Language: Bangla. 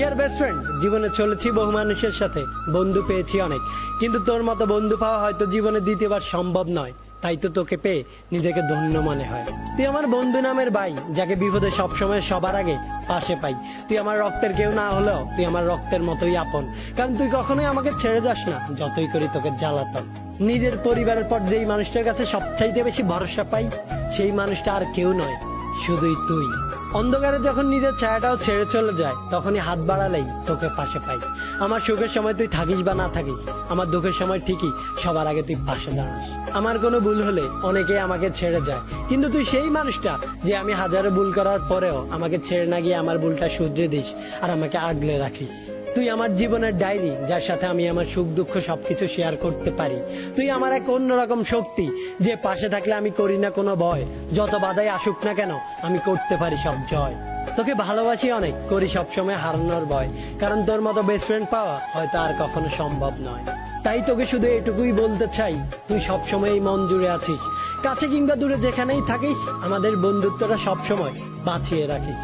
ডিয়ার বেস্ট ফ্রেন্ড, জীবনে চলেছি বহু মানুষের সাথে, বন্ধু পেয়েছি অনেক, কিন্তু তোর মতো বন্ধু পাওয়া হয়তো জীবনে দ্বিতীয়বার সম্ভব নয়। তাই তো তোকে পেয়ে নিজেকে ধন্য মনে হয়। তুই আমার বন্ধু নামের ভাই, যাকে বিপদে সবসময় সবার আগে পাশে পাই। তুই আমার রক্তের কেউ না হলেও তুই আমার রক্তের মতোই আপন, কারণ তুই কখনোই আমাকে ছেড়ে যাস না, যতই করি তোকে জ্বালাতন। নিজের পরিবারের পর যেই মানুষটার কাছে সবচাইতে বেশি ভরসা পাই, সেই মানুষটা আর কেউ নয়, শুধুই তুই। অন্ধকারে যখন নিজের ছায়াটাও ছেড়ে চলে যায়, তখনই হাত বাড়ালেই তোকে পাশে পাই। আমার সুখের সময় তুই থাকিস বা না থাকিস, আমার দুঃখের সময় ঠিকই সবার আগে তুই পাশে দাঁড়াস। আমার কোনো ভুল হলে অনেকেই আমাকে ছেড়ে যায়, কিন্তু তুই সেই মানুষটা যে আমি হাজারো ভুল করার পরেও আমাকে ছেড়ে না গিয়ে আমার ভুলটা শুধরে দিস আর আমাকে আগলে রাখিস। তুই আমার জীবনের ডায়েরি, যার সাথে আমি আমার সুখ দুঃখ সবকিছু শেয়ার করতে পারি। তুই আমার এক অন্যরকম শক্তি, যে পাশে থাকলে আমি করি না কোনো ভয়। যত বাধাই আসুক না কেন, আমি করতে পারি সব জয়। তোকে ভালোবাসি অনেক, করি সবসময় হারানোর ভয়, কারণ তোর মতো বেস্ট ফ্রেন্ড পাওয়া হয়তো আর কখনো সম্ভব নয়। তাই তোকে শুধু এটুকুই বলতে চাই, তুই সবসময় এই মন জুড়ে আছিস। কাছে কিংবা দূরে যেখানেই থাকিস, আমাদের বন্ধুত্বটা সবসময় বাঁচিয়ে রাখিস।